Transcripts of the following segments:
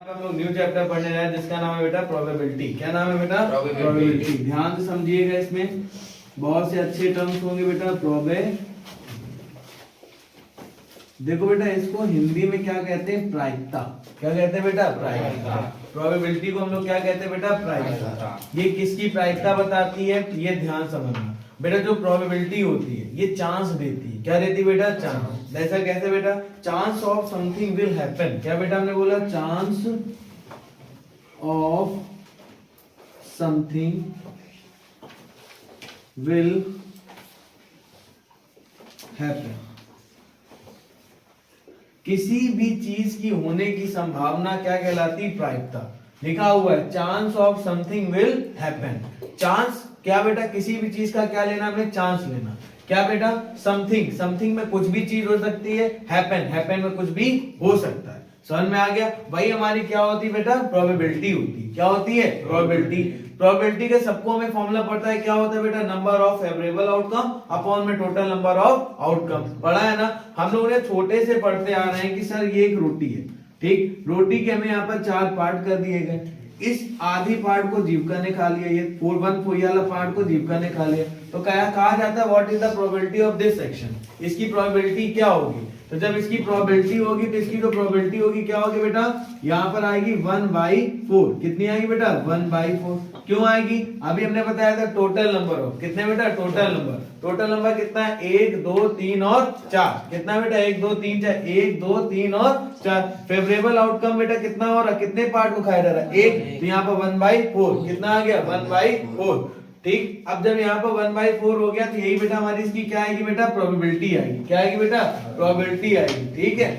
हम लोग new chapter पढ़ने रहे हैं जिसका नाम है बेटा प्रोबेबिलिटी। क्या नाम है बेटा? Probability। ध्यान से समझिएगा, इसमें बहुत से अच्छे टर्म्स होंगे बेटा। देखो बेटा, इसको हिंदी में क्या कहते हैं? प्रायिकता। क्या कहते हैं बेटा? प्रायिकता। प्रोबेबिलिटी को हम लोग क्या कहते हैं बेटा? प्रायिकता। ये किसकी प्रायिकता बताती है? ये ध्यान समझना बेटा। जो प्रोबेबिलिटी होती है ये चांस देती है। क्या देती है बेटा? चांस। ऐसा कैसे बेटा? Chance of something will happen. क्या बेटा हमने बोला? Chance of something will happen. किसी भी चीज की होने की संभावना क्या कहलाती? प्रायिकता। लिखा हुआ है chance of something will happen. Chance क्या बेटा? किसी भी चीज का क्या लेना? हमने चांस लेना। क्या बेटा? समथिंग। समथिंग में कुछ भी चीज हो सकती है। हैपन। हैपन में कुछ भी हो सकता है। समझ में आ गया? वही हमारी क्या होती है बेटा? प्रोबेबिलिटी होती है। क्या होती है? प्रोबेबिलिटी। प्रोबेबिलिटी का सबको हमें फॉर्मूला पड़ता है। क्या होता है बेटा? Number of favourable outcome upon में टोटल नंबर ऑफ आउटकम। पढ़ा है ना? हम लोग ने छोटे से पढ़ते आ रहे हैं कि सर ये एक रोटी है, ठीक। रोटी के हमें यहाँ पर 4 पार्ट कर दिए गए। इस आधी पार्ट को जीविका ने खा लिया, ये 4 वाला पार्ट को जीविका ने खा लिया। तो क्या कहा जाता है? What is the probability of this section? इसकी प्रोबेबिलिटी क्या होगी? तो जब इसकी प्रोबेबिलिटी होगी तो इसकी जो प्रोबेबिलिटी होगी क्या होगी बेटा? यहाँ पर आएगी 1/4। कितनी आएगी बेटा? 1/4। क्यों आएगी? अभी हमने बताया था टोटल नंबर ऑफ। कितने बेटा? Total number. टोटल नंबर कितना है? 1 2 3 और 4। कितना बेटा? 1 2 3 4। 1 2 3 और 4। फेवरेबल आउटकम बेटा कितना हो रहा है? कितने पार्ट को खाया जा रहा है? 1। तो यहाँ पर 1/4 कितना आ गया? 1/4। ठीक। अब जब यहाँ पर 1/4 हो गया तो यही बेटा हमारी इसकी क्या आएगी बेटा? प्रोबेबिलिटी आएगी। क्या आएगी बेटा? प्रोबेबिलिटी आएगी। ठीक है,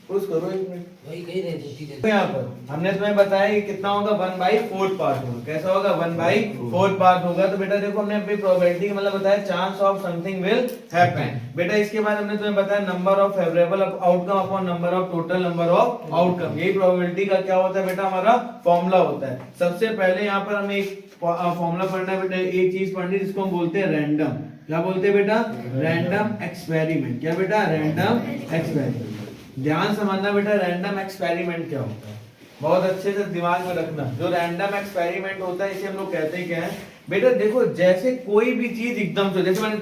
पुश करो 1 मिनट। वही कही रहे थे, ठीक है। तो यहाँ पर हमने तुम्हें बताया कि कितना होगा? 1/4 पार्ट होगा। कैसा होगा? 1/4 पार्ट होगा। तो बेटा देखो, हमने अपनी प्रोबेबिलिटी मतलब बताया chance of something will happen. बेटा इसके बाद हमने तुम्हें बताया number of favourable outcome upon number of total number of outcome. यही प्रोबेबिलिटी का क्या होता है बेटा? हमारा फॉर्मूला होता है। सबसे पहले यहाँ पर हमें एक फॉर्मूला पढ़ना है बेटा। एक चीज पढ़नी जिसको हम बोलते हैं रैंडम। क्या बोलते हैं बेटा? Random experiment. क्या बेटा? Random experiment. ध्यान समझना बेटा, रैंडम एक्सपेरिमेंट क्या होता है, बहुत अच्छे से दिमाग में रखना। जो रैंडम एक्सपेरिमेंट होता है इसे हम लोग कहते हैं क्या है बेटा? देखो, जैसे कोई भी चीज एकदम से, जैसे मैंने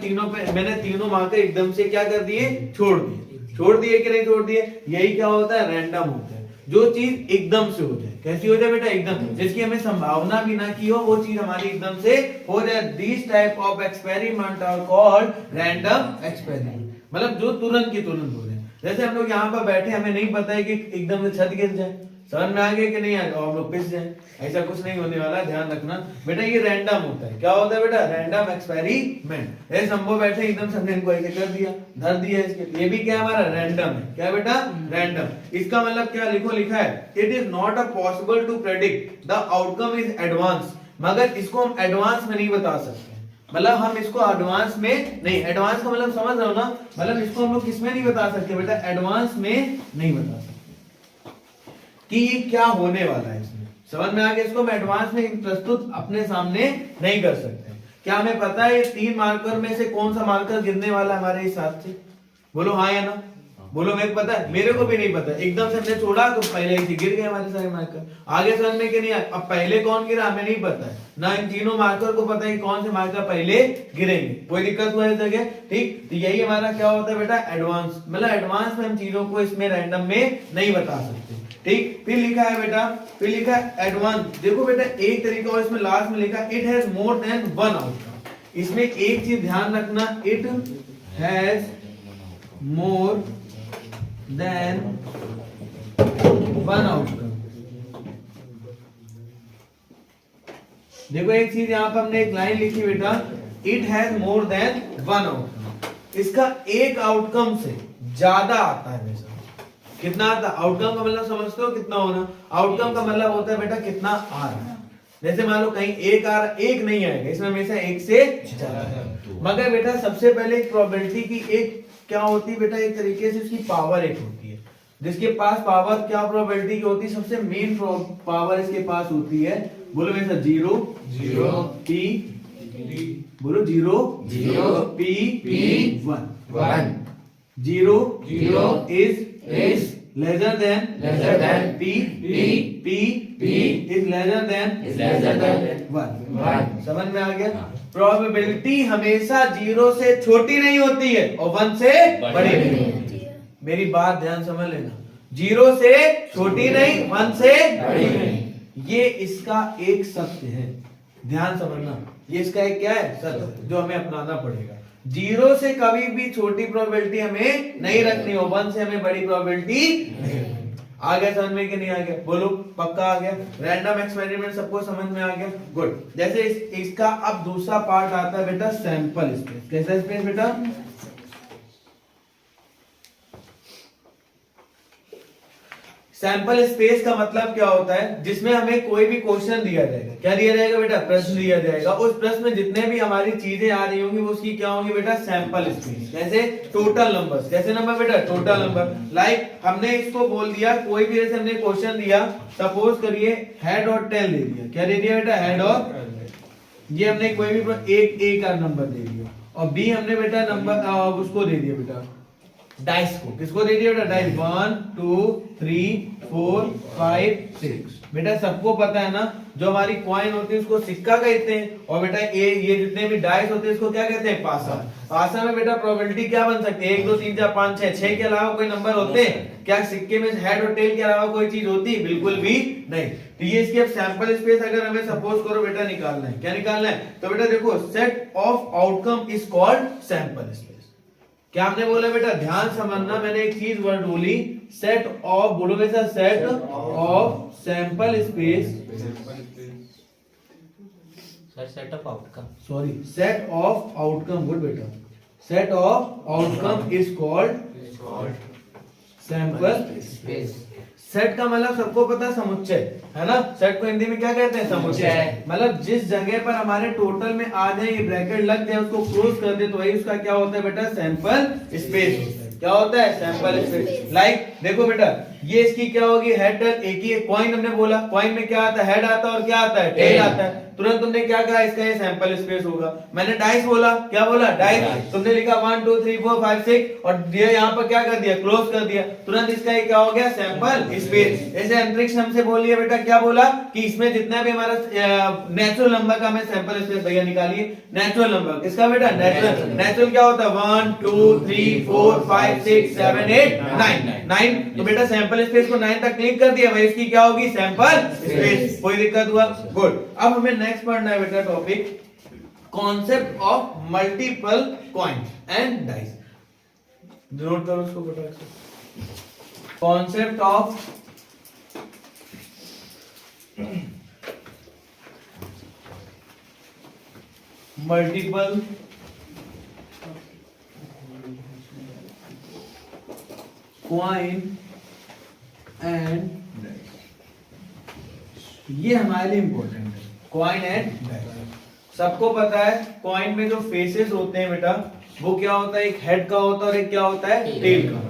तीनों मार्कर एकदम से क्या कर दिए? छोड़ दिए। छोड़ दिए कि नहीं छोड़ दिए? यही क्या होता है? रैंडम होता है। जो चीज एकदम से हो जाए। कैसी हो जाए बेटा? एकदम, जिसकी हमें संभावना भी ना की हो, वो चीज हमारी एकदम से हो जाए। This type of experiment are called random experiment. मतलब जो तुरंत की तुरंत हो जाए। जैसे हम लोग यहाँ पर बैठे, हमें नहीं पता है कि एकदम से छत गिर जाए। समझ में आ गया कि नहीं आ गया? हम लोग पिस जाए, ऐसा कुछ नहीं होने वाला। ध्यान रखना बेटा, ये रैंडम होता है। क्या होता है बेटा? Random experiment. ऐसे हम वो बैठे एकदम से हमने इनको ऐसे कर दिया, धर दिया इसके। ये भी क्या हमारा? रैंडम है। क्या बेटा? रैंडम। इसका मतलब क्या लिखा है? It is not a possible to predict the outcome is advance. मगर इसको हम एडवांस में नहीं बता सकते। मतलब हम इसको एडवांस में नहीं, एडवांस का मतलब समझ रहे हो ना? मतलब इसको हम लोग किसमें नहीं बता सकते बेटा? एडवांस में नहीं बता सकते कि ये क्या होने वाला है इसमें। समझ में आ गया? इसको हम एडवांस में प्रस्तुत अपने सामने नहीं कर सकते। क्या हमें पता है 3 मार्कर में से कौन सा मार्कर गिरने वाला है हमारे हिसाब से? बोलो हाँ या ना? बोलो, मेरे को पता है? मेरे को भी नहीं पता। एकदम से हमने छोड़ा तो पहले ही गिर गए हमारे सारे मार्कर। आगे समझ में कि नहीं? अब पहले कौन गिरा हमें नहीं पता है ना। इन तीनों मार्कर को पता है कि कौन से मार्कर पहले गिरेंगे। कोई दिक्कत हुआ इस जगह? ठीक। तो यही हमारा क्या होता है बेटा? एडवांस। मतलब एडवांस में हम चीजों को इसमें रैंडम में नहीं बता सकते। ठीक। फिर लिखा है बेटा, फिर लिखा है एडवांस। देखो बेटा, एक तरीका और इसमें लास्ट में लिखा it has more than one outcome. इसमें एक चीज ध्यान रखना, it has more than one outcome. देखो एक चीज यहाँ पर हमने एक लाइन लिखी बेटा, it has more than one outcome. इसका एक आउटकम से ज्यादा आता है वैसा। कितना आता? आउटकम का मतलब समझते हो कितना होना? आउटकम का मतलब होता है बेटा कितना आ रहा है। जैसे मान लो कहीं एक आ रहा, एक नहीं आएगा, इसमें हमेशा एक से ज्यादा है। मगर बेटा सबसे पहले प्रोबेबिलिटी की एक क्या होती है बेटा? एक तरीके से इसकी पावर एक होती है। जिसके पास पावर क्या प्रोबेबिलिटी की होती है? सबसे मेन पावर इसके पास होती है। बोलो वैसा 0 P, बोलो 0 P 1 0 is lesser than P is lesser than 1। समझ में आ गया? प्रोबेबिलिटी हमेशा 0 से छोटी नहीं होती है और 1 से बड़ी नहीं होती है। मेरी बात ध्यान समझ लेना, 0 से छोटी नहीं, 1 से बड़ी नहीं। ये इसका एक सत्य है, ध्यान समझना। ये इसका एक क्या है? सत्य, जो हमें अपनाना पड़ेगा। 0 से कभी भी छोटी प्रोबेबिलिटी हमें नहीं रखनी हो, 1 से हमें बड़ी प्रोबेबिलिटी नहीं रखनी। आ गया समझ में कि नहीं आ गया? बोलो, पक्का आ गया? रैंडम एक्सपेरिमेंट सबको समझ में आ गया? गुड। जैसे इसका अब दूसरा पार्ट आता है बेटा, सैंपल स्पेस। कैसा स्पेस बेटा? सैंपल स्पेस का मतलब क्या होता है? जिसमें हमें कोई भी क्वेश्चन दिया जाएगा। क्या दिया जाएगा बेटा? प्रश्न दिया जाएगा। उस प्रश्न में जितने भी हमारी चीजें आ रही होंगी वो उसकी क्या होंगी बेटा? Sample space. कैसे? Total numbers. कैसे नंबर बेटा? Total number. लाइक हमने इसको बोल दिया, कोई भी जैसे हमने क्वेश्चन दिया, सपोज करिए हेड और टेल दे दिया। क्या दे दिया बेटा? हेड और ये हमने कोई भी एक का नंबर दे दिया, और बी हमने बेटा नंबर उसको दे दिया बेटा डाइस को। किसको दे दिया बेटा? डाइस। 1 2 3 4 5 6। बेटा सबको पता है ना, जो हमारी कॉइन होती है उसको सिक्का कहते हैं, और बेटा ये जितने भी डाइस होते हैं इसको क्या कहते हैं? पासा। पासा में बेटा प्रोबेबिलिटी क्या बन सकती है? 1 2 3 4 5 6 के अलावा कोई नंबर होते हैं क्या? सिक्के में हेड और टेल के अलावा कोई चीज होती है? बिल्कुल भी नहीं। तो ये इसकी अब सैंपल स्पेस अगर हमें सपोज करो बेटा निकालना है, क्या निकालना है? तो बेटा देखो, set of outcome is called sample space. क्या हमने बोला बेटा? ध्यान समझना, मैंने एक चीज वर्ड बोली, सेट ऑफ, बोलो बेटा, set of sample space, set of outcome, sorry, set of outcome. Good बेटा, set of outcome is called sample space. Set का मतलब सबको पता, समुच्चय है ना। सेट को हिंदी में क्या कहते हैं? समुच्चय। मतलब जिस जगह पर हमारे टोटल में आ जाए, ये ब्रैकेट लग जाए, उसको क्लोज कर दे, तो वही उसका क्या होता है बेटा? सैंपल स्पेस होता है। क्या होता है? Sample space. लाइक देखो बेटा, ये इसकी क्या होगी? Head tail. एक ही कॉइन हमने बोला, कॉइन में क्या आता है? हेड आता है और क्या आता है? टेल आता है। तुरंत तुमने क्या कहा? इसका ये सैंपल स्पेस होगा। मैंने डाइस बोला, क्या बोला? डाइस। तुमने लिखा 1 2 3 4 5 6 और ये यहाँ पर क्या कर दिया? क्लोज कर दिया। तुरंत इसका ये क्या हो गया? Sample space. ऐसे अंतरिक्ष हमसे बोलिए बेटा, क्या बोला? कि इसमें जितना भी हमारा नेचुरल नंबर का हमें सैंपल स्पेस भैया निकालिए। नेचुरल नंबर किसका बेटा? नेचुरल। नेचुरल क्या होता है? 1 2 3 4 5 6 7 8 9। तो बेटा सैंपल स्पेस को 9 तक क्लिक कर दिया, भाई इसकी क्या होगी? Sample space. कोई दिक्कत हुआ? गुड। अब हमें नेक्स्ट पढ़ना है बेटा topic, concept of multiple coins and dice. Note करो उसको बेटा, concept of multiple coin and dice. ये हमारे लिए इंपॉर्टेंट है, कॉइन एंड डाइस। सबको पता है कॉइन में जो फेसेस होते हैं बेटा, वो क्या होता है? एक हेड का होता है और एक क्या होता है? टेल का।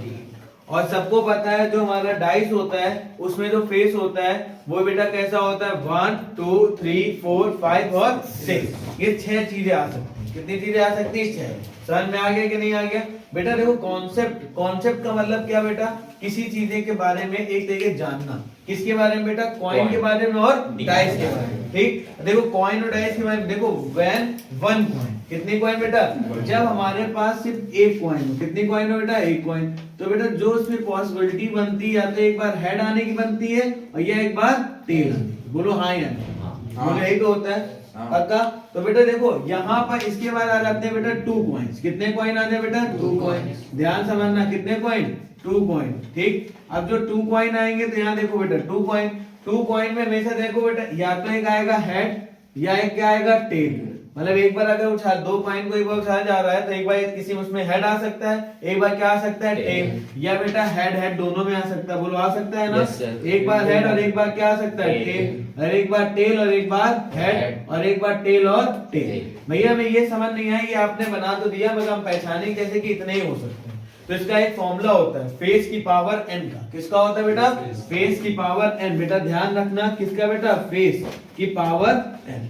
और सबको पता है जो हमारा डाइस होता है उसमें जो फेस होता है वो बेटा कैसा होता है? 1 2 3 4 5 और 6। ये 6 चीजें आ सकती हैं। कितनी चीजें आ सकती है? 6। समझ में आ गया कि नहीं आ गया? बेटा देखो, कॉन्सेप्ट का मतलब क्या बेटा? किसी चीजें के बारे में एक तरीके जानना। किसके बारे में बेटा? कॉइन के बारे में और डाइस के बारे में। ठीक, देखो कॉइन और डाइस के बारे में देखो, व्हेन वन कॉइन, कितनी कॉइन बेटा? जब हमारे पास सिर्फ एक कॉइन हो। कितनी कॉइन हो बेटा? एक कॉइन। तो बेटा जो उसमें पॉसिबिलिटी बनती है, या तो एक बार हेड आने की बनती है और या एक बार टेल आने की। बोलो हाँ या नहीं? बोलो यही तो होता है पक्का। तो बेटा देखो यहाँ पर इसके बाद आ जाते हैं बेटा 2 कॉइन्स। कितने कॉइन आते हैं बेटा? 2 कॉइन। ध्यान समझना, कितने कॉइन? 2 कॉइन। ठीक, अब जो 2 कॉइन आएंगे तो यहाँ देखो बेटा 2 कॉइन। 2 कॉइन में हमेशा देखो बेटा, या तो एक आएगा हेड या एक क्या आएगा? टेल। मतलब एक बार अगर उछाल 2 कॉइन को एक बार उछाला जा रहा है तो एक बार किसी में उसमें हेड आ सकता है, एक बार क्या आ सकता है? टेल। या बेटा हेड दोनों में आ सकता है। बोलो आ सकता है ना? एक बार हेड और एक बार क्या आ सकता है? टेल। और एक बार टेल और एक बार हेड और एक बार टेल और टेल। भैया हमें ये समझ नहीं आई, ये आपने बना तो दिया मगर हम पहचाने कैसे कि इतने ही हो सकते हैं। तो इसका एक फॉर्मूला होता है फेस की पावर n का। किसका होता है बेटा? फेस की पावर n। बेटा ध्यान रखना, किसका बेटा? फेस की पावर n।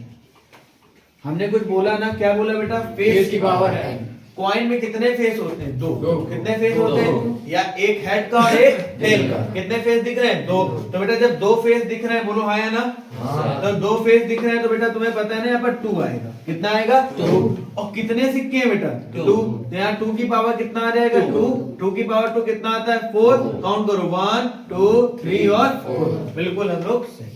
हमने कुछ बोला ना, क्या बोला बेटा? फेस की पावर n। कॉइन में कितने फेस होते हैं? दो। कितने फेस दो। होते हैं? या एक हेड का और एक टेल का। कितने फेस दिख रहे हैं? दो। तो बेटा जब दो फेस दिख रहे हैं, बोलो हाँ या ना? तो दो फेस दिख रहे हैं तो बेटा तुम्हें पता है ना यहाँ पर 2 आएगा। कितना आएगा? 2। और कितने सिक्के हैं बेटा? 2। तो यहाँ 2 की पावर कितना आ जाएगा? 2। 2 की पावर 2 कितना आता है? 4। काउंट करो 1 2 3 और 4। बिल्कुल हम लोग सही।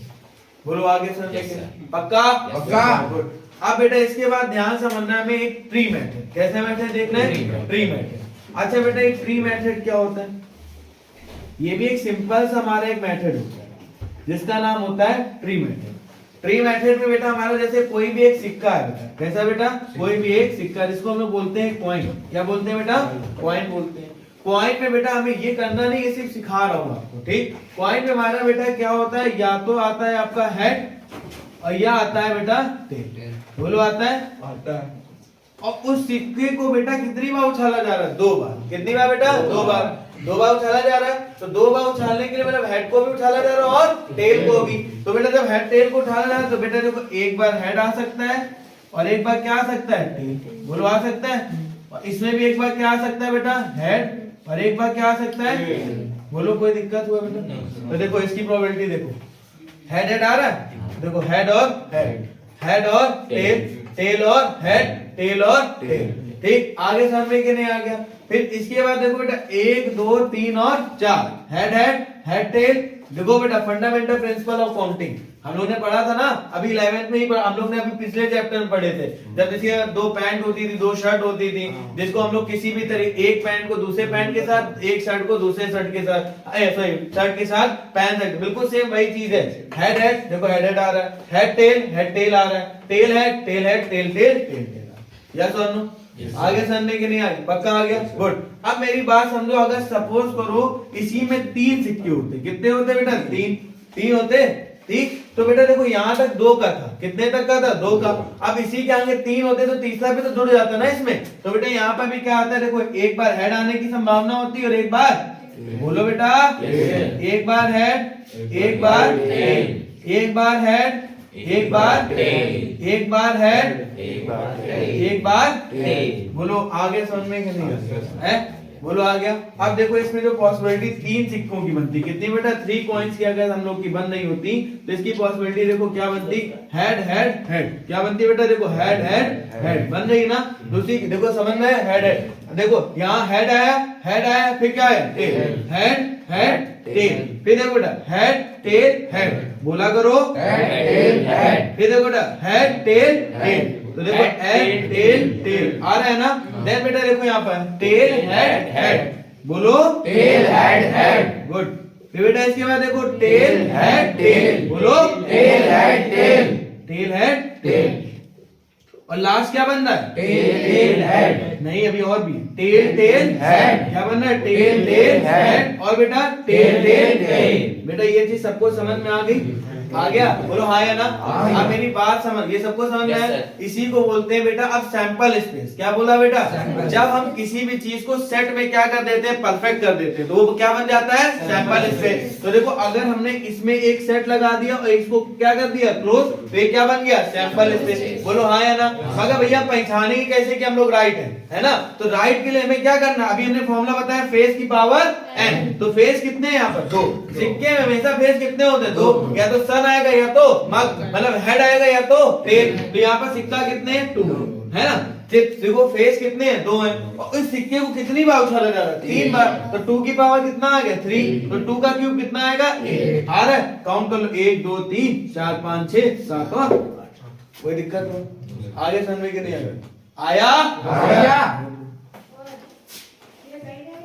बोलो आगे सर। Yes, sir. पक्का? पक्का। Good. अब बेटा इसके बाद ध्यान समझना है, हमें एक ट्री मेथड। कैसे मेथड देखना है? Tree method. Tree method. अच्छा बेटा एक ट्री मेथड क्या होता है? ये भी एक सिंपल सा हमारा एक मेथड होता है जिसका नाम होता है ट्री मेथड। ट्री मेथड में बेटा हमारा जैसे कोई भी एक सिक्का है बेटा। कैसा बेटा? कोई भी एक सिक्का जिसको हम लोग बोलते हैं कॉइन। क्या बोलते हैं बेटा? कॉइन बोलते हैं। कॉइन में बेटा हमें ये करना नहीं, ये सिर्फ सिखा रहा हूँ आपको, ठीक? कॉइन में हमारा बेटा क्या होता है? या तो आता है आपका हेड और या आता है बेटा टेल। बोलो आता है? आता है। और उस सिक्के को बेटा कितनी बार उछाला जा रहा है? 2 बार। कितनी बार बेटा? 2 बार। 2 बार उछाला जा रहा है। तो 2 बार उछालने के लिए मतलब हेड को भी उछाला जा रहा है और टेल को भी। तो बेटा जब हेड टेल को उछाला जा रहा है तो बेटा देखो एक बार हेड आ सकता है और एक बार क्या आ सकता है? टेल। बोलो आ सकता है। और इसमें भी एक बार क्या आ सकता है बेटा? हेड। और एक बार क्या आ सकता है? बोलो कोई दिक्कत हुआ बेटा? तो देखो इसकी प्रोबेबिलिटी देखो, हेड हेड आ रहा है, देखो हेड और हेड, हेड और टेल, टेल और हेड, टेल और टेल, ठीक? आगे समझ के नहीं आ गया? फिर इसके बाद देखो बेटा 1 2 3 और 4, हेड हेड हेड टेल। देखो बेटा फंडामेंटल प्रिंसिपल ऑफ काउंटिंग हम लोग ने पढ़ा था ना, अभी 11th में ही हम लोग ने अभी पिछले चैप्टर में पढ़े थे। जब जैसे 2 पैंट होती थी, 2 शर्ट होती थी, जिसको हम लोग किसी भी तरह एक पैंट को दूसरे पैंट के साथ, एक शर्ट को दूसरे शर्ट के साथ, सॉरी शर्ट के साथ पहन सकते। बिल्कुल सेम वही चीज है। हेड हेड, देखो हेड हेड आ रहा है, हेड टेल आ रहा है, tail head tail head tail tail tail tail. Yes और नो? आगे समझने के नहीं आगे? पक्का आ गया? गुड। अब मेरी बात समझो, अगर सपोज करो इसी में 3 सिक्के होते, कितने होते बेटा? 3 होते, ठीक? तो बेटा देखो यहाँ तक 2 का था, कितने तक का था? 2 का। अब इसी के आगे 3 होते तो तीसरा भी तो जुड़ जाता ना इसमें। तो बेटा यहाँ पर भी क्या आता है? देखो एक बार हेड आने की संभावना होती है और एक बार, बोलो बेटा, एक बार हेड, एक बार टेल, एक बार हेड, एक बार टेल, एक बार हेड, एक बार टेल। बोलो आगे समझ में कि नहीं है? बोलो आ गया? अब देखो इसमें जो पॉसिबिलिटी 3 सिक्कों की बनती, कितनी बेटा? 3 कॉइन्स की अगर हम लोग की बन रही होती तो इसकी पॉसिबिलिटी देखो क्या बनती? Head head head. क्या बनती बेटा? देखो हेड हेड हेड बन रही ना। दूसरी देखो समझ में? हेड हेड, देखो यहाँ हेड आया, फिर क्या है? Tail, head head tail. फिर देखो बेटा हेड टेल हेड, बोला करो हेड टेल हेड। फिर देखो बेटा हेड टेल टेल। तो देखो हेड टेल टेल आ रहा है ना? देन बेटा देखो यहाँ पर टेल हेड हेड, बोलो टेल हेड हेड। गुड। फिर बेटा इसके बाद देखो टेल हेड टेल, बोलो tell head tail, tail head tell. और लास्ट क्या बन रहा है? Tail head. नहीं अभी और भी, टेल टेल हेड। क्या बन रहा है? Tail tail head. और बेटा टेल टेल टेल। बेटा ये चीज सबको समझ में आ गई? आ गया? बोलो हाँ या ना? अब मेरी बात समझ, ये सबको समझ में आया? इसी को बोलते हैं बेटा अब सैंपल स्पेस। क्या बोला बेटा? जब हम किसी भी चीज को सेट में क्या कर देते हैं? परफेक्ट कर देते हैं, तो वो क्या बन जाता है? Sample space. तो देखो अगर हमने इसमें एक सेट लगा दिया और इसको क्या कर दिया? क्लोज, तो ये क्या बन गया? Sample space. बोलो हाँ या ना? मगर भैया पहचानेंगे कैसे कि हम लोग राइट है ना? तो राइट के लिए हमें क्या करना? अभी हमने फॉर्मूला बताया फेस की पावर n। तो फेस कितने हैं यहाँ पर? 2। सिक्के में हमेशा फेस कितने होते हैं? 2। या तो सन आएगा या तो मग, मतलब हेड आएगा या तो टेल। तो यहाँ पर सिक्का कितने हैं? 2 है ना? देखो फेस कितने हैं? 2 हैं। और इस सिक्के को कितनी बार उछाला जा रहा है? 3 बार। तो 2 की पावर कितना आ गया? 3। तो 2 का क्यूब कितना आएगा? 8 आ रहा है। काउंट कर लो 1 2 3 4 5 6 7 और 8। कोई दिक्कत हो? आगे समझ में कि नहीं आया? आया।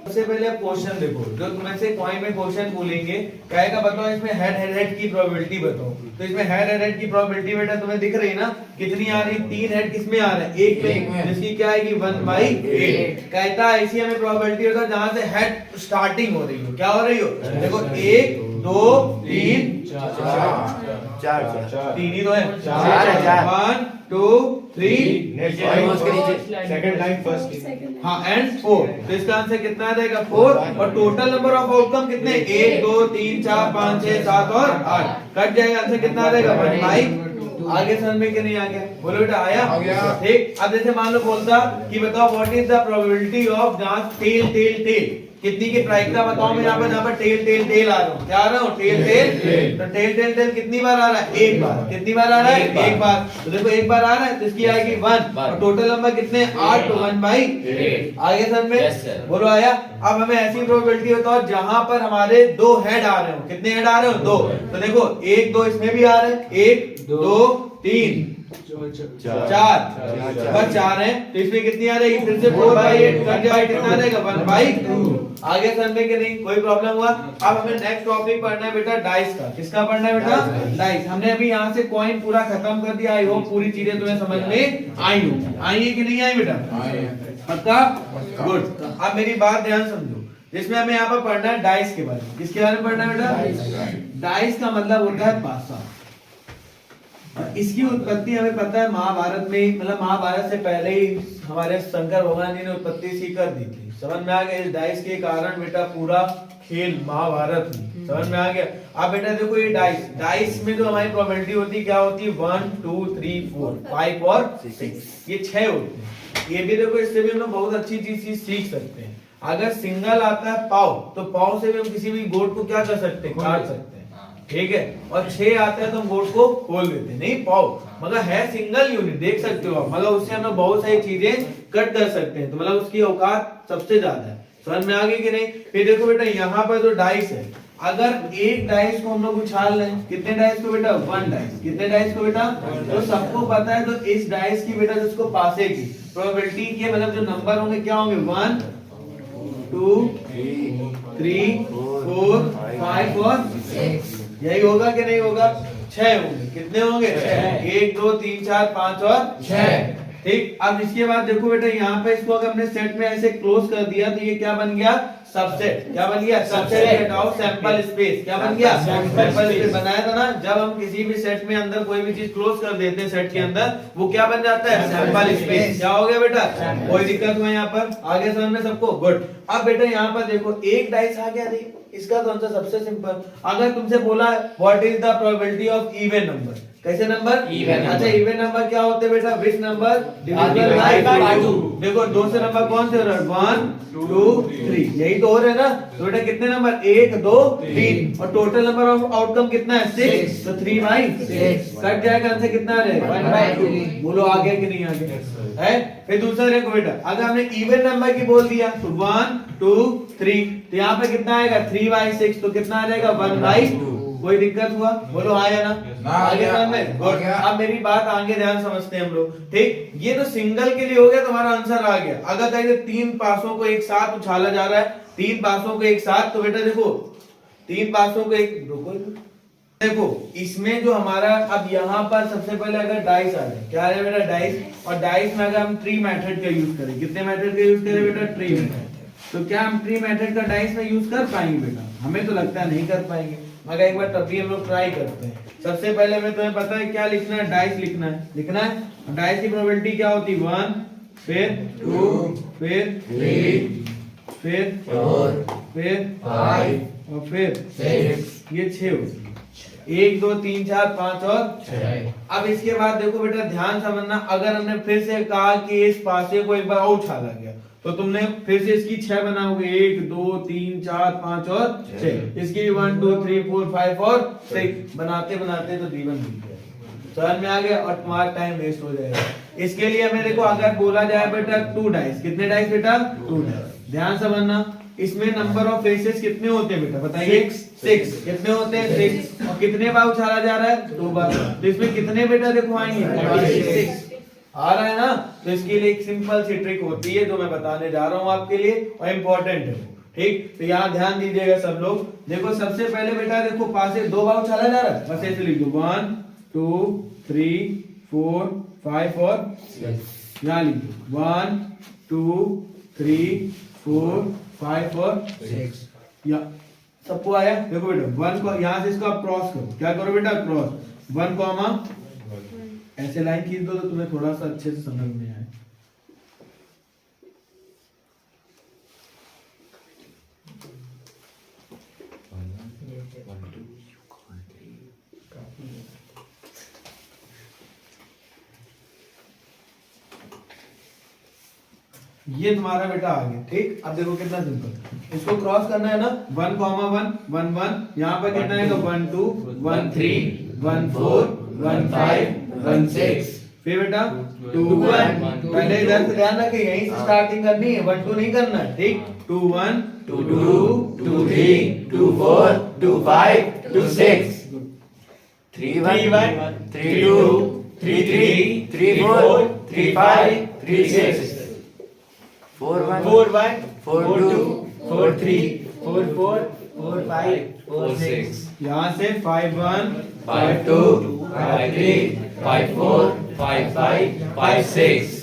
सबसे पहले क्वेश्चन देखो, जो तुम्हें से कॉइन में क्वेश्चन बोलेंगे, कहेगा बताओ इसमें हेड हेड की प्रोबेबिलिटी बताओ। तो इसमें हेड हेड की प्रोबेबिलिटी बेटा तुम्हें दिख रही ना? कितनी आ रही? 3 हेड किसमें आ रहा है? एक में, जिसकी क्या आएगी? 1/8। कहता है ऐसी हमें प्रोबेबिलिटी होगा जहां से हेड स्टार्टिंग हो रही हो। क्या हो रही हो? देखो 1 2 3 चार तीन ही तो है चार। 1 2 3 सेकंड लाइन फर्स्ट हाँ एंड 4। तो इसका आंसर कितना आ जाएगा 4। और टोटल नंबर ऑफ आउटकम कितने 1 2 3 4 5 6 7 और 8 कट जाएगा। आंसर कितना आ जाएगा 1 बाई। आगे समझ में कि नहीं आ गया? बोलो बेटा आया? ठीक। अब जैसे मान लो बोलता कि बताओ what is the probability of जहां टेल टेल टेल कितनी की प्रायिकता बताओ। मैं यहाँ पर टेल टेल टेल आ रहा हूँ। क्या आ रहा हूँ? Tail tail. तो टेल टेल टेल कितनी बार आ रहा है? एक बार। कितनी बार आ रहा है? एक बार। तो देखो एक बार आ रहा है तो इसकी आएगी 1 और टोटल नंबर कितने 8 तो 1 बाई 8। आगे समझ में? बोलो आया? अब हमें ऐसी प्रोबेबिलिटी बताओ जहां पर हमारे 2 हेड आ रहे हो। कितने हेड आ रहे हो? 2। तो देखो 1 2 इसमें भी आ रहे हैं 1 2 3 4 बस 4 है तो इसमें कितनी आ रहेगी? फिर से 4 बाई 8 कट जाएगा। कितना आ जाएगा 1 बाई 2। आगे समझ के नहीं कोई प्रॉब्लम हुआ? अब हमें नेक्स्ट टॉपिक पढ़ना है बेटा डाइस का। किसका पढ़ना है बेटा? डाइस। हमने अभी यहाँ से कॉइन पूरा खत्म कर दिया। आई होप पूरी चीजें तुम्हें समझ में आई हो। आई है कि नहीं आई बेटा? पक्का? गुड। अब मेरी बात ध्यान समझो। जिसमें हमें यहाँ पर पढ़ना है डाइस के बारे में। किसके बारे में पढ़ना है बेटा? डाइस का मतलब होता है पासा। इसकी उत्पत्ति हमें पता है महाभारत में, मतलब महाभारत से पहले ही हमारे शंकर भगवान जी ने उत्पत्ति सी कर दी थी। समझ में आ गया? इस डाइस के कारण बेटा पूरा खेल महाभारत में। समझ में आ गया? अब बेटा देखो ये डाइस में जो हमारी प्रोबेबिलिटी होती है क्या होती है? 1 2 3 4 5 और 6 ये 6 होते हैं। ये भी देखो इससे भी हम लोग बहुत अच्छी चीज सीख सकते हैं। अगर सिंगल आता है पाव तो पाव से भी हम किसी भी गोट को क्या कर सकते हैं? काट सकते हैं। ठीक है। और 6 आता है तो हम गोट को खोल देते हैं। नहीं पाव मगर है सिंगल यूनिट। देख सकते हो आप, मतलब उससे हम लोग बहुत सारी चीजें कट कर सकते हैं। तो मतलब उसकी औकात सबसे ज्यादा है। समझ में आ गई कि नहीं? फिर देखो बेटा यहाँ पर जो डाइस है, अगर एक डाइस को हम लोग उछाल लें, कितने डाइस को बेटा? 1 डाइस। कितने डाइस को बेटा? तो सबको पता है तो इस डाइस की बेटा जिसको पासे की प्रोबेबिलिटी के मतलब जो नंबर होंगे क्या होंगे? 1 2 3 4 5 और 6। यही होगा कि नहीं होगा? 6 होंगे। कितने होंगे? 6। 1 2 3 4 5 और 6। ठीक। अब इसके बाद देखो बेटा यहाँ पे इसको अगर हमने सेट में ऐसे क्लोज कर दिया तो ये क्या बन गया? सबसेट। क्या बन गया? सबसेट हटाओ सैंपल स्पेस। क्या बन गया? सैंपल स्पेस बनाया था ना। जब हम किसी भी सेट में अंदर कोई भी चीज क्लोज कर देते हैं सेट के अंदर वो क्या बन जाता है? Sample space. क्या हो गया बेटा? कोई दिक्कत हुआ यहाँ पर? आगे समझ में सबको? गुड। अब बेटा यहाँ पर देखो एक डाइस आ गया। नहीं इसका कौन सा? सबसे सिंपल। अगर तुमसे बोला what is the probability of even number? कैसे नंबर? इवन। अच्छा इवन नंबर क्या होते हैं बेटा? Which number divisible by 2। देखो 2 से नंबर कौन से हो रहा है? 1 2 3 यही तो हो रहा है ना। तो बेटा कितने नंबर? 1 2 3 और टोटल नंबर ऑफ आउटकम कितना है? 6। तो 3 बाई 6 कट जाएगा। आंसर कितना आ रहा है? 1 बाई 2। बोलो आ गया कि नहीं आ गया? है। फिर दूसरा देखो बेटा अगर हमने इवन नंबर की बोल दिया तो 1 2 3 तो यहाँ पे कितना आएगा? 3 बाई 6 तो कितना आ जाएगा? 1 बाई 2। कोई दिक्कत हुआ? बोलो आया ना? आगे समझ में? गुड। अब मेरी बात आगे ध्यान समझते हैं हम लोग। ठीक। ये तो सिंगल के लिए हो गया, तुम्हारा आंसर आ गया। अगर कहीं 3 पासों को एक साथ उछाला जा रहा है, 3 पासों को एक साथ, तो बेटा देखो 3 पासों को एक देखो इसमें जो हमारा अब यहाँ पर सबसे पहले अगर डाइस आ जाए, क्या है बेटा? डाइस। और डाइस में अगर हम ट्री मेथड का यूज करें, कितने मेथड का यूज करें बेटा? Tree method. तो क्या हम ट्री मेथड का डाइस में यूज कर पाएंगे बेटा? हमें तो लगता है नहीं कर पाएंगे, मगर एक बार तब भी हम लोग ट्राई करते हैं। सबसे पहले हमें तुम्हें पता है क्या लिखना है? डाइस लिखना है। लिखना है। डाइस की प्रोबेबिलिटी क्या होती है? 1 फिर 2 फिर 3 फिर 4 फिर 5 और फिर 6। ये 6 होती है। 1 2 3 4 5 और 6। अब इसके बाद देखो बेटा ध्यान समझना, अगर हमने फिर से कहा कि इस पासे को एक बार और उछाला गया तो तुमने फिर से इसकी 6 बनाओगे। 1 2 3 4 5 और 6। इसकी 1 2 3 4 5 और 6 बनाते बनाते तो जीवन बीत जाएगा। समझ में आ गया? और तुम्हारा टाइम वेस्ट हो जाएगा। इसके लिए हमें देखो अगर बोला जाए बेटा 2 डाइस। कितने डाइस बेटा? 2 डाइस। ध्यान समझना इसमें नंबर ऑफ फेसेस कितने होते हैं बेटा? बताइए। 6। कितने होते हैं? 6। और कितने बार उछाला जा रहा है? 2 बार। तो इसमें कितने बेटा देखो आएंगे? 46 आ रहा है ना। तो इसके लिए एक सिंपल सी ट्रिक होती है जो मैं बताने जा रहा हूँ आपके लिए और इम्पोर्टेंट है। ठीक। तो यहाँ ध्यान दीजिएगा सब लोग। देखो सबसे पहले बेटा देखो पासे 2 बार उछाला जा रहा है, बस ऐसे लिख दो 1 2 3 4 5 और 6। यहाँ लिख दो 1 2 3 4 5 और 6। या सबको आया? देखो बेटा 1 को यहाँ से इसको आप क्रॉस करो, क्या करो बेटा? क्रॉस 1 कॉमा ऐसे लाइन खींच दो तो तुम्हें थोड़ा सा अच्छे से समझ में आए। ये तुम्हारा बेटा आ गया, ठीक। अब देखो कितना सिंपल, इसको क्रॉस करना है ना, 1 कॉमा 1 1 1, यहाँ पर कितना है? 1 2 1 3 1 4 1 5 1 6, फिर बेटा 2 1। पहले इधर से ध्यान रखें, यहीं से स्टार्टिंग करनी है, 1 2 नहीं करना है, ठीक। 2 1 2 2 2 3 2 4 2 5 2 6 3 1 3 2 3 3 3 4 3 5 3 6 4 1 4 1 4 2 4 3 4 4 4 5 4 6। यहाँ से 5 1 5 2 5 3 5 4 5 5 5 6।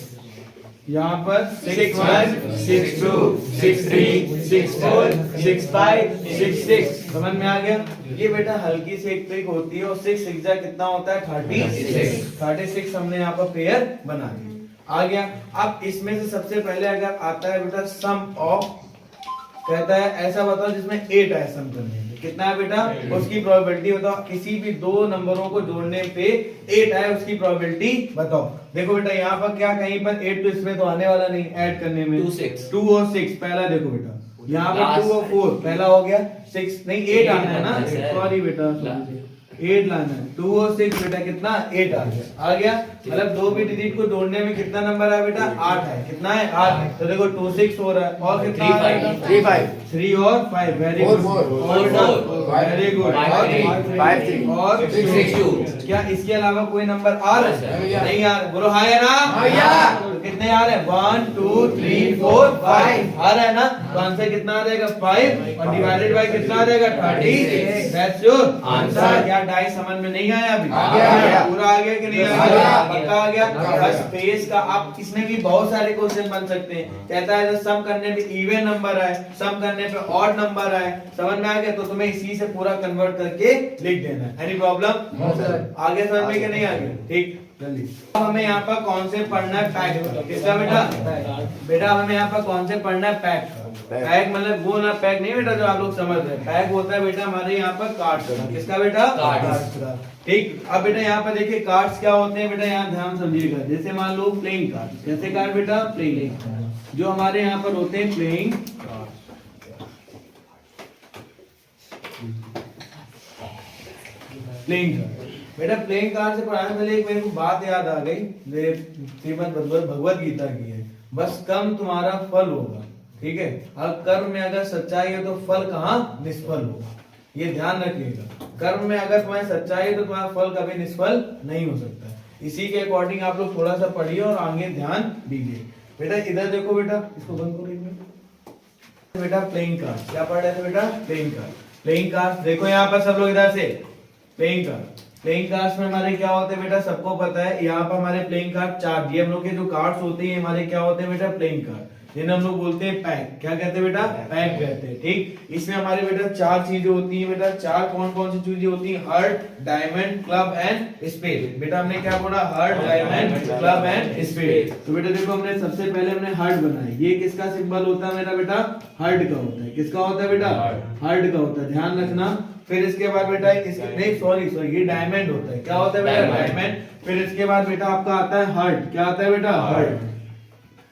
यहाँ पर 6 1 6 2 6 3 6 4 6 5 6 6। समझ में आ गया? ये बेटा हल्की सी एक ट्रिक होती है, और 6 6 जा कितना होता है? 36। 36 हमने यहाँ पर पेयर बना दिया, आ गया। अब इसमें से सबसे पहले अगर आता है बेटा सम ऑफ, कहता है ऐसा बताओ जिसमें 8 आए सम करने में, कितना है बेटा? उसकी प्रोबेबिलिटी बताओ, किसी भी दो नंबरों को जोड़ने पे 8 आए उसकी प्रोबेबिलिटी बताओ। देखो बेटा यहाँ पर क्या, कहीं पर 8 तो इसमें तो आने वाला नहीं, ऐड करने में 2 और 6 पहला। देखो बेटा यहाँ पर 2 और 4 पहला हो गया, 6 नहीं 8 आना है ना, सॉरी बेटा 8 लाना है। 2 और 6 बेटा कितना? 8 आ गया, आ गया। मतलब दो भी डिजिट को जोड़ने में कितना नंबर है बेटा? 8 है, कितना है? 8 है। तो देखो 2 6 हो रहा है, और कितना? 3 5 3 और 5, वेरी गुड, वेरी गुड, 5 3 और 6 2। क्या इसके अलावा कोई नंबर आ रहा है? नहीं आ रहा, बोलो हाँ या ना? तो कितने आ रहे हैं? 1 2 3 4 5 आ रहा है ना, तो आंसर कितना आ जाएगा? 5, और डिवाइडेड बाय कितना आ जाएगा? 36। That's your answer. क्या डाई समझ में नहीं आया? अभी आ गया। पूरा आ गया कि नहीं आ गया? पक्का आ गया। बस स्पेस का आप इसमें भी बहुत सारे क्वेश्चन बन सकते हैं। कहता है जब सम करने पे इवन नंबर आए, सम करने पे ऑड नंबर आए, समझ में आ गया? तो तुम्हें इसी से पूरा कन्वर्ट करके लिख देना है। Any problem? आगे समझ में कि नहीं आ गया? ठीक, जल्दी। अब हमें यहाँ पर कौन से पढ़ना है? पैक। किसका बेटा? बेटा हमें यहाँ पर कौन से पढ़ना है? पैक। पैक मतलब वो ना पैक नहीं बेटा जो आप लोग समझ रहे हैं, पैक होता है बेटा हमारे यहाँ पर कार्ड्स का। किसका बेटा? कार्ड्स का। ठीक। अब बेटा यहाँ पर देखिए कार्ड्स क्या होते हैं बेटा, यहाँ ध्यान समझिएगा। जैसे मान लो प्लेइंग कार्ड, कैसे कार्ड बेटा? Playing card. जो हमारे यहाँ पर होते हैं प्लेइंग प्लेइंग कार्ड। बेटा प्लेइंग कार्ड से पढ़ाने पहले एक मेरे को बात याद आ गई, मेरे श्रीमद् भगवत गीता की है। बस कर्म तुम्हारा फल होगा, ठीक है? और कर्म में अगर सच्चाई है तो फल कहाँ? निष्फल होगा, ये ध्यान रखिएगा। कर्म में अगर तुम्हारी सच्चाई है तो तुम्हारा फल कभी निष्फल नहीं हो सकता। इसी के अकॉर्डिंग आप लोग थोड़ा सा पढ़िए और आगे ध्यान दीजिए। बेटा इधर देखो बेटा, इसको बंद करो एक मिनट। बेटा प्लेइंग कार्ड क्या पढ़ रहे थे बेटा? Playing card. प्लेइंग कार्ड देखो यहाँ पर सब लोग इधर से, प्लेइंग कार्ड। प्लेइंग कार्ड्स में हमारे क्या होते हैं बेटा? सबको पता है। यहाँ पर हमारे प्लेइंग कार्ड 4, ये हम लोग के जो कार्ड्स होते हैं हमारे क्या होते हैं बेटा? प्लेइंग कार्ड, जिन्हें हम लोग बोलते हैं पैक। क्या कहते हैं बेटा? पैक कहते हैं। ठीक। इसमें हमारे बेटा 4 चीजें होती हैं बेटा। 4 कौन कौन सी चीजें होती हैं? Heart, diamond, club and spade. बेटा हमने क्या बोला? Heart, diamond, club and spade. तो बेटा देखो हमने सबसे पहले हमने हार्ट बनाया। ये किसका सिंबल होता है मेरा बेटा? हार्ट का होता है। किसका होता है बेटा? हार्ट का होता है, ध्यान रखना। फिर इसके बाद बेटा नहीं सॉरी ये डायमंड होता है। क्या होता है बेटा? डायमंड। फिर इसके बाद बेटा आपका आता है हार्ट। क्या आता है बेटा? हार्ट।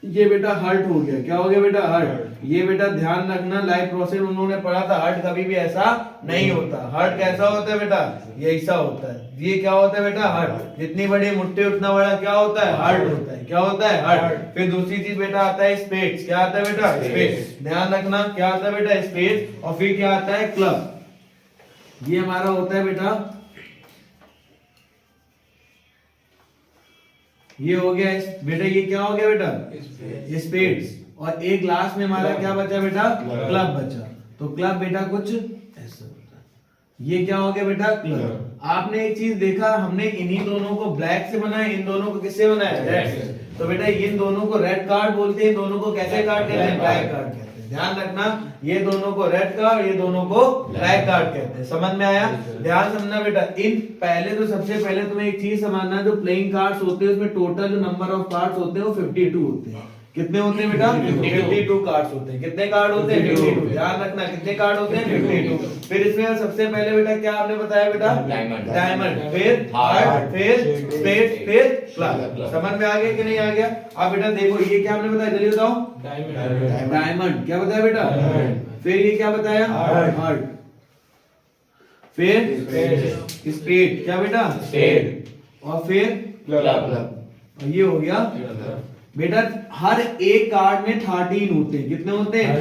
ये बेटा हार्ट हो गया। क्या हो गया बेटा? हार्ट। ये बेटा ध्यान रखना, लाइफ प्रोसेस उन्होंने पढ़ा था, हार्ट कभी भी ऐसा नहीं होता। हार्ट कैसा होता है बेटा? ये ऐसा होता है। ये क्या होता है बेटा? हार्ट। जितनी बड़ी मुट्ठी उतना बड़ा क्या होता है? हार्ट होता है। क्या होता है? हार्ट। फिर दूसरी चीज बेटा आता है स्पेस। क्या आता है बेटा? स्पेस। ध्यान रखना क्या आता है बेटा? स्पेस। और फिर क्या आता है? क्लब। ये हमारा होता है बेटा, ये हो गया बेटा, ये क्या हो गया बेटा? स्पेड्स। और एक लास्ट में हमारा क्या बचा बेटा? क्लब बचा। तो क्लब बेटा कुछ ऐसा होता है। ये क्या हो गया बेटा? क्लब। आपने एक चीज देखा, हमने इन्हीं दोनों को ब्लैक से बनाया, इन दोनों को किससे बनाया? रेड से। तो बेटा इन दोनों को रेड कार्ड बोलते हैं, दोनों को कैसे कार्ड कहते हैं? ब्लैक कार्ड कहते हैं। ध्यान रखना, ये दोनों को रेड कार्ड, ये दोनों को ब्लैक कार्ड कहते हैं। समझ में आया? ध्यान समझना बेटा, इन पहले तो सबसे पहले तुम्हें एक चीज समझना, जो प्लेइंग कार्ड्स होते हैं उसमें टोटल जो नंबर ऑफ कार्ड्स होते हैं वो 52 होते हैं। कितने होते हैं बेटा? 52 कार्ड्स होते हैं। कितने कार्ड होते हैं? 52। ध्यान रखना, कितने कार्ड होते हैं? 52। फिर इसमें सबसे पहले बेटा क्या आपने बताया बेटा? डायमंड, फिर हार्ट, फिर स्पेड, फिर क्लब। समझ में आ गया कि नहीं आ गया? अब बेटा देखो, ये क्या आपने बताया, जल्दी बताओ। डायमंड क्या बताया बेटा? फिर ये क्या बताया? हार्ट, फिर स्पेड क्या बेटा? और फिर क्लब। ये हो गया बेटा। हर एक कार्ड में 13 होते हैं। कितने होते हैं?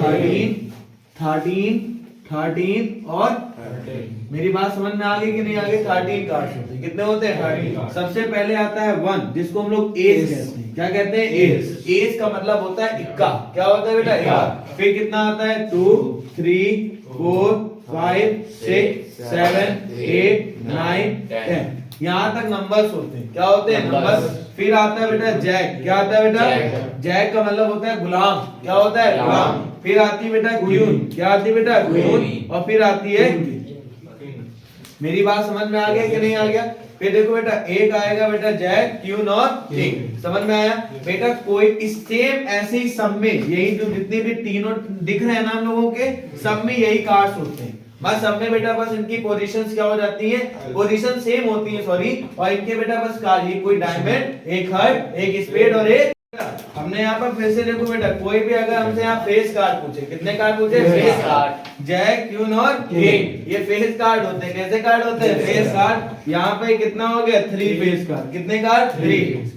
13 और मेरी बात समझ में आ गई कि नहीं आ गई? 13 कार्ड्स होते हैं। कितने होते हैं? 13। सबसे पहले आता है 1, जिसको हम लोग एस कहते हैं। क्या कहते हैं? एस। एस का मतलब होता है इक्का। क्या होता है बेटा? इक्का। फिर कितना आता है? 2, 3, 4, 5, 6, 7, 8, 9, 10। यहाँ तक नंबर्स होते हैं। क्या होते हैं? नंबर्स। फिर आता है बेटा जैक। क्या आता है बेटा? जैक का मतलब होता है गुलाम। क्या होता है? गुलाम। फिर आती है बेटा क्वीन। क्या आती है बेटा? क्वीन। और फिर आती है, मेरी बात समझ में आ गया कि नहीं आ गया? फिर देखो बेटा, एक आएगा बेटा जैक, क्वीन और किंग। समझ में आया बेटा? कोई सेम ऐसे ही सब में यही जो जितने भी तीनों दिख रहे हैं ना हम लोगों के, सब में यही कार्ड्स होते हैं। बस सब में बेटा बस इनकी पोजीशंस क्या हो जाती हैं? पोजीशन सेम होती है, सॉरी। और इनके बेटा बस कार्ड, ये कोई डायमंड, एक हार्ट, एक स्पेड और एक। हमने यहाँ पर फिर से देखो बेटा, कोई भी अगर हमसे यहाँ फेस कार्ड पूछे, कितने कार्ड पूछे? Face card. जैक, क्वीन और किंग, ये फेस कार्ड होते हैं। कैसे कार्ड होते हैं? Face card. यहाँ पे कितना हो गया? 3 फेस कार्ड। कितने कार्ड?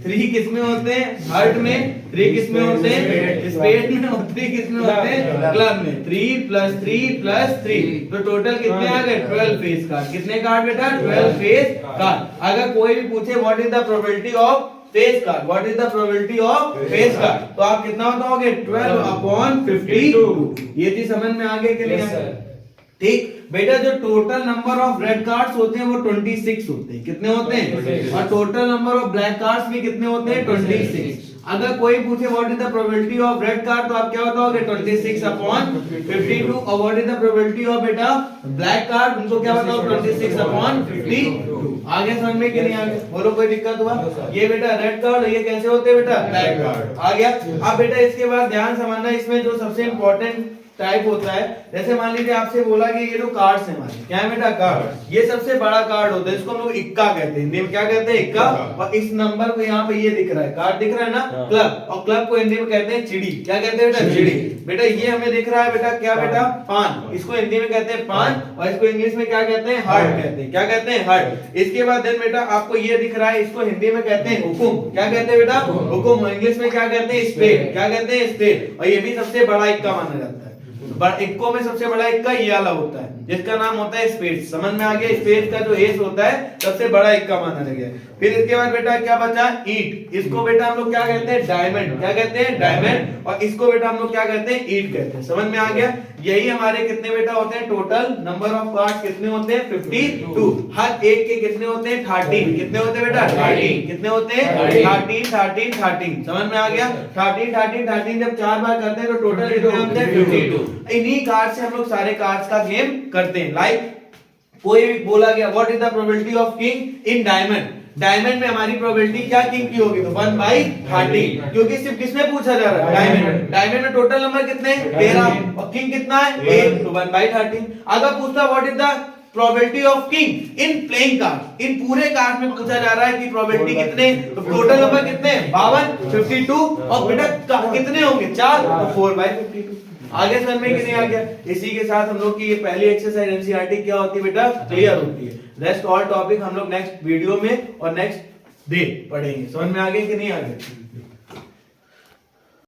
3 किसमें होते हैं? हार्ट में। 3 किसमें होते हैं? स्पेड में। और 3 किसमें होते हैं? क्लब में। 3 + 3 + 3, तो टोटल कितने आ गए? 12 फेस कार्ड। कितने कार्ड बेटा? 12 फेस कार्ड। अगर कोई भी पूछे what is the probability of face card, what is the probability of face card, तो आप कितना बताओगे? 12/52। ये चीज समझ में आ गई कि नहीं? ठीक बेटा, जो total number of red cards होते हैं वो 26 होते हैं। कितने होते हैं? और total number of black cards भी कितने होते हैं? 26। अगर कोई पूछे what is the probability of red card, तो आप क्या बताओगे? 26/52। और what is the probability of बेटा ब्लैक कार्ड, उनको क्या बताओ? 26/52। आगे समझ में कि नहीं आगे? बोलो, कोई दिक्कत हुआ? ये बेटा रेड कार्ड, ये कैसे होते हैं बेटा? Black card. आ गया? अब बेटा इसके बाद ध्यान समझना, इसमें जो सबसे इंपॉर्टेंट टाइप होता है, जैसे मान लीजिए आपसे बोला कि ये जो कार्ड्स हैं हमारे, क्या है बेटा? कार्ड। ये सबसे बड़ा कार्ड होता है, इसको हम लोग इक्का कहते हैं। हिंदी में क्या कहते हैं? इक्का। और इस नंबर को यहाँ पे ये दिख रहा है, कार्ड दिख रहा है ना, क्लब। और क्लब को हिंदी में कहते हैं चिड़ी। क्या कहते हैं बेटा? चिड़ी। बेटा ये हमें दिख रहा है बेटा, क्या बेटा? पान। इसको हिंदी में कहते हैं पान, और इसको इंग्लिश में क्या कहते हैं? हार्ट कहते हैं। क्या कहते हैं? हार्ट। इसके बाद देन बेटा आपको ये दिख रहा है, इसको हिंदी में कहते हैं हुकुम। क्या कहते हैं बेटा? हुकुम। इंग्लिश में क्या कहते हैं? स्पेड। क्या कहते हैं? स्पेड। और ये भी सबसे बड़ा इक्का माना जाता है। इक्को में सबसे बड़ा इक्का ये वाला होता है, जिसका नाम होता है स्पेड। समझ में आ गया? स्पेड का जो एस होता है सबसे बड़ा इक्का माना गया। फिर इसके बाद बेटा क्या बचा? ईट। इसको बेटा हम लोग क्या कहते हैं? डायमंड। क्या कहते हैं? डायमंड। और इसको बेटा हम लोग क्या कहते हैं? ईट कहते हैं। समझ में आ गया? यही हमारे कितने बेटा होते हैं? टोटल नंबर ऑफ कार्ड्स कितने होते हैं? 52। हर एक के कितने होते हैं? 13। कितने होते हैं बेटा? 13। कितने होते हैं? 13 13 13। समझ में आ गया? 13 13 13 जब 4 बार करते हैं तो टोटल कितने होते हैं? 52। इन्हीं कार्ड से हम लोग सारे कार्ड्स का गेम करते हैं। लाइक कोई भी बोला गया what is the probability of king in diamond, diamond में हमारी प्रोबेबिलिटी क्या किंग की होगी? तो 1/13, क्योंकि सिर्फ किसमें पूछा जा रहा है? डायमंड। डायमंड में टोटल नंबर कितने हैं? 13, और किंग कितना है? 1, तो 1/13। अगर पूछता what is the probability of king in playing card, इन पूरे कार्ड में पूछा जा रहा है कि प्रोबेबिलिटी कितने, तो टोटल नंबर कितने हैं? 52, 52, और बेटा कितने होंगे? 4, तो 4/52। आगे समझ में कि नहीं आ गया? इसी के साथ हम लोग की ये पहली एक्सरसाइज एनसीईआरटी क्या होती है बेटा? क्लियर होती है। रेस्ट ऑल टॉपिक हम लोग नेक्स्ट वीडियो में और नेक्स्ट डे पढ़ेंगे। समझ में आ गया कि नहीं आ गया?